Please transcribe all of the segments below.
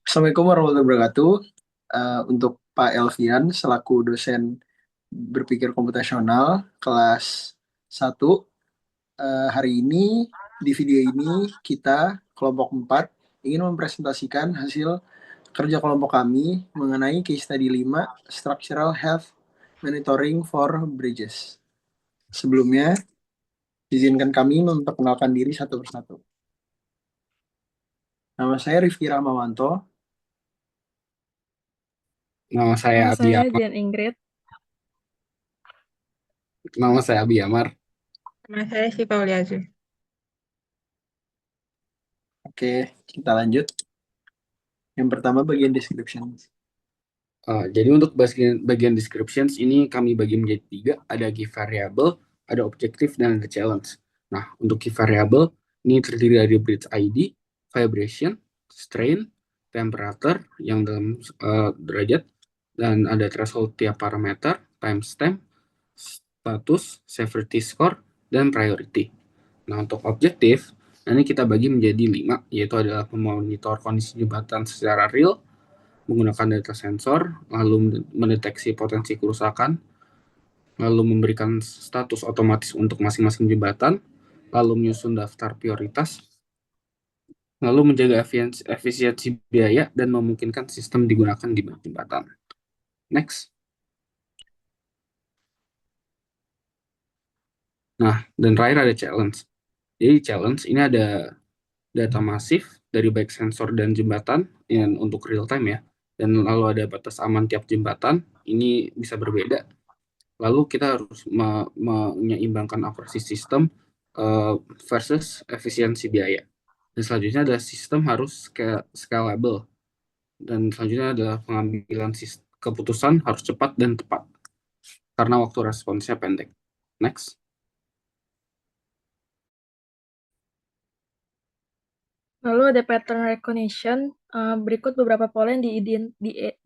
Assalamualaikum warahmatullahi wabarakatuh. Untuk Pak Elvian selaku dosen berpikir komputasional kelas 1, hari ini di video ini kita kelompok 4 ingin mempresentasikan hasil kerja kelompok kami mengenai case study 5 Structural Health Monitoring for Bridges. Sebelumnya, izinkan kami memperkenalkan diri satu persatu. Nama saya Rifki Rahmawanto. Nama saya Nama Abi saya Amar. Dian Ingrid. Nama saya Abi Amar. Nama saya Syifa Uliazu. Oke, kita lanjut. Yang pertama bagian description. Jadi untuk bagian descriptions ini kami bagi menjadi 3. Ada key variable, ada objektif, dan ada challenge. Nah, untuk key variable ini terdiri dari bridge ID, vibration, strain, temperature yang dalam derajat, dan ada threshold tiap parameter, timestamp, status, severity score, dan priority. Nah, untuk objektif, ini kita bagi menjadi 5, yaitu adalah memonitor kondisi jembatan secara real, menggunakan data sensor, lalu mendeteksi potensi kerusakan, lalu memberikan status otomatis untuk masing-masing jembatan, lalu menyusun daftar prioritas, lalu menjaga efisiensi biaya dan memungkinkan sistem digunakan di jembatan. Next. Nah, dan terakhir ada challenge. Jadi challenge ini ada data masif dari baik sensor dan jembatan yang untuk real time ya. Dan lalu ada batas aman tiap jembatan, ini bisa berbeda. Lalu kita harus menyeimbangkan operasi sistem versus efisiensi biaya. Dan selanjutnya adalah sistem harus scalable. Dan selanjutnya adalah pengambilan keputusan harus cepat dan tepat karena waktu responsnya pendek. Next. Lalu ada pattern recognition. Berikut beberapa pola yang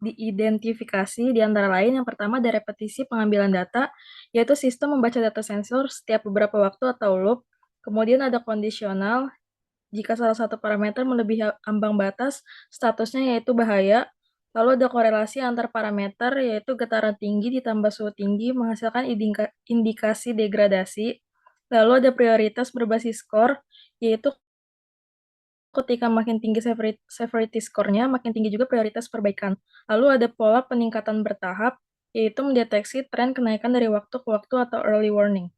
diidentifikasi di antara lain. Yang pertama ada repetisi pengambilan data, yaitu sistem membaca data sensor setiap beberapa waktu atau loop. Kemudian ada kondisional, jika salah satu parameter melebihi ambang batas, statusnya yaitu bahaya. Lalu ada korelasi antar parameter, yaitu getaran tinggi ditambah suhu tinggi menghasilkan indikasi degradasi. Lalu ada prioritas berbasis skor, yaitu ketika makin tinggi severity score-nya, makin tinggi juga prioritas perbaikan. Lalu ada pola peningkatan bertahap, yaitu mendeteksi tren kenaikan dari waktu ke waktu atau early warning.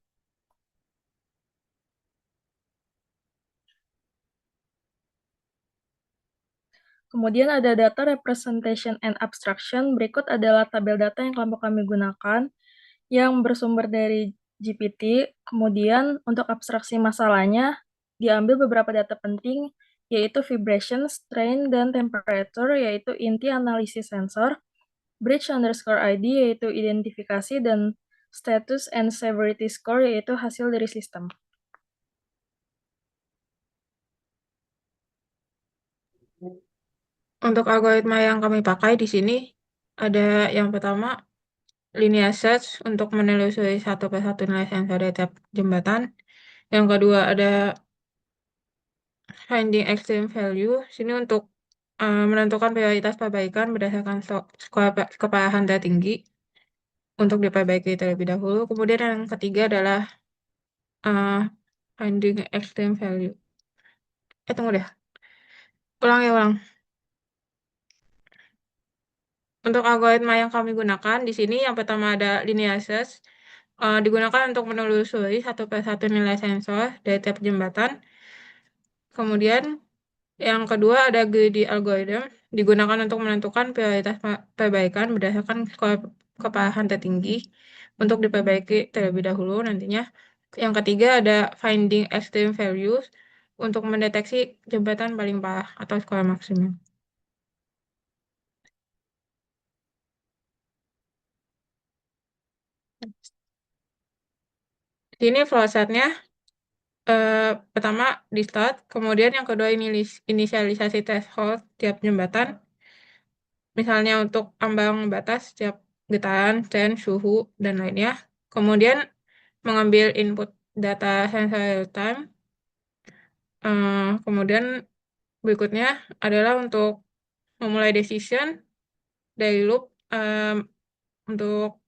Kemudian ada data representation and abstraction. Berikut adalah tabel data yang kelompok kami gunakan yang bersumber dari GPT. Kemudian untuk abstraksi masalahnya diambil beberapa data penting, yaitu vibration, strain, dan temperature, yaitu inti analisis sensor, bridge underscore ID, yaitu identifikasi, dan status and severity score, yaitu hasil dari sistem. Untuk algoritma yang kami pakai di sini, ada yang pertama, linear search untuk menelusuri satu persatu nilai sensor dari tiap jembatan. Yang kedua, ada finding extreme value. Sini untuk menentukan prioritas perbaikan berdasarkan skor keparahan tertinggi untuk diperbaiki terlebih dahulu. Kemudian yang ketiga adalah finding extreme value. Tunggu deh. Ulang. Untuk algoritma yang kami gunakan di sini, yang pertama ada linear search, digunakan untuk menelusuri satu persatu nilai sensor dari tiap jembatan. Kemudian yang kedua ada greedy algorithm, digunakan untuk menentukan prioritas perbaikan berdasarkan skor keparahan tertinggi untuk diperbaiki terlebih dahulu nantinya. Yang ketiga ada finding extreme values untuk mendeteksi jembatan paling parah atau skor maksimal. Ini flow chart-nya. Pertama di start, kemudian yang kedua inisialisasi threshold tiap jembatan. Misalnya untuk ambang batas tiap getaran, tren, suhu, dan lainnya. Kemudian mengambil input data sensor real time. Kemudian berikutnya adalah untuk memulai decision dari loop untuk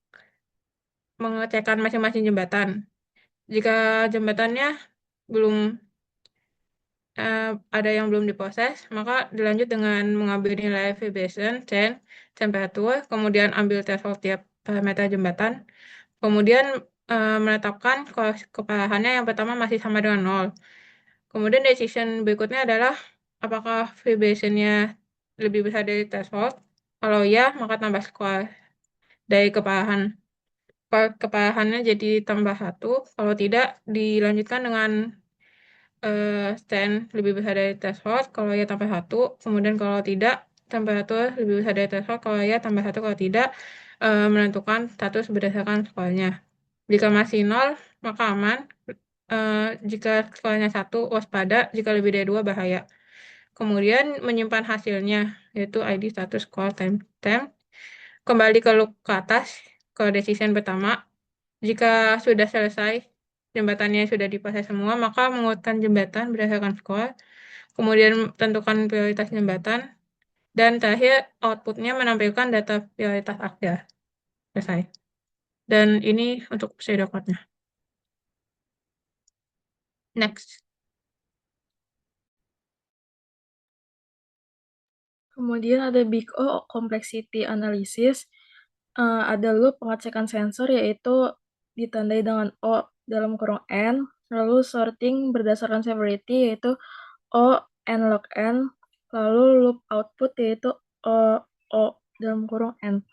mengecekkan masing-masing jembatan. Jika jembatannya belum ada yang belum diproses, maka dilanjut dengan mengambil nilai vibration, chain, temperatur, kemudian ambil threshold tiap parameter jembatan, kemudian menetapkan kalau keparahannya yang pertama masih sama dengan 0. Kemudian decision berikutnya adalah apakah vibration-nya lebih besar dari threshold. Kalau ya, maka tambah skor dari keparahan. Kalau keparahannya jadi tambah 1, kalau tidak dilanjutkan dengan stand lebih besar dari threshold, kalau ya tambah 1, kemudian kalau tidak, temperatur lebih besar dari threshold, kalau ya tambah 1, kalau tidak, menentukan status berdasarkan skornya. Jika masih 0, maka aman. Jika skornya 1, waspada. Jika lebih dari 2, bahaya. Kemudian menyimpan hasilnya, yaitu ID status score timestamp. Kembali ke loop ke atas, ke decision pertama. Jika sudah selesai, jembatannya sudah diproses semua, maka mengurutkan jembatan berdasarkan skor, kemudian tentukan prioritas jembatan, dan terakhir outputnya menampilkan data prioritas akhir. Selesai. Dan ini untuk pseudocode-nya. Next. Kemudian ada Big O Complexity Analysis. Ada loop pengecekan sensor yaitu ditandai dengan O dalam kurung N, lalu sorting berdasarkan severity yaitu O N log N, lalu loop output yaitu O dalam kurung N.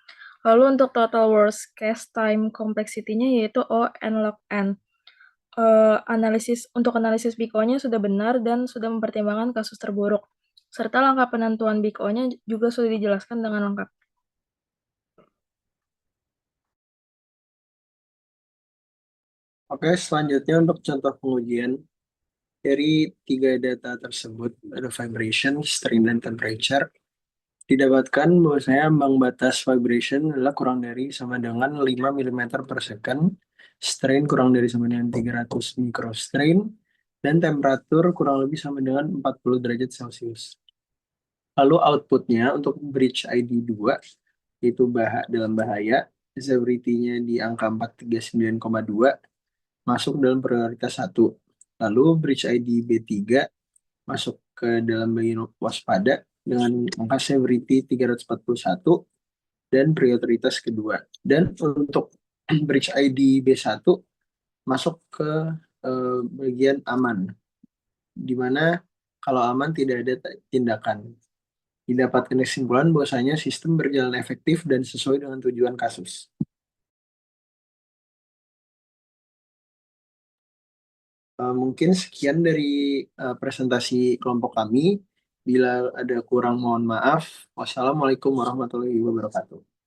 Lalu untuk total worst case time complexity-nya yaitu O N log N. Untuk analisis Big O-nya sudah benar dan sudah mempertimbangkan kasus terburuk, serta langkah penentuan Big O-nya juga sudah dijelaskan dengan lengkap. Oke, selanjutnya untuk contoh pengujian dari 3 data tersebut, ada vibration, strain, dan temperature. Didapatkan bahwasanya ambang batas vibration adalah kurang dari sama dengan 5 mm per second, strain kurang dari sama dengan 300 microstrain, dan temperatur kurang lebih sama dengan 40 derajat Celcius. Lalu outputnya untuk bridge ID 2, yaitu dalam bahaya, severity-nya di angka 439,2, masuk dalam prioritas 1. Lalu bridge ID B3 masuk ke dalam bagian waspada dengan angka severity 341 dan prioritas kedua. Dan untuk bridge ID B1 masuk ke bagian aman, di mana kalau aman tidak ada tindakan. Didapatkan kesimpulan bahwasanya sistem berjalan efektif dan sesuai dengan tujuan kasus. Mungkin sekian dari presentasi kelompok kami. Bila ada kurang, mohon maaf. Wassalamualaikum warahmatullahi wabarakatuh.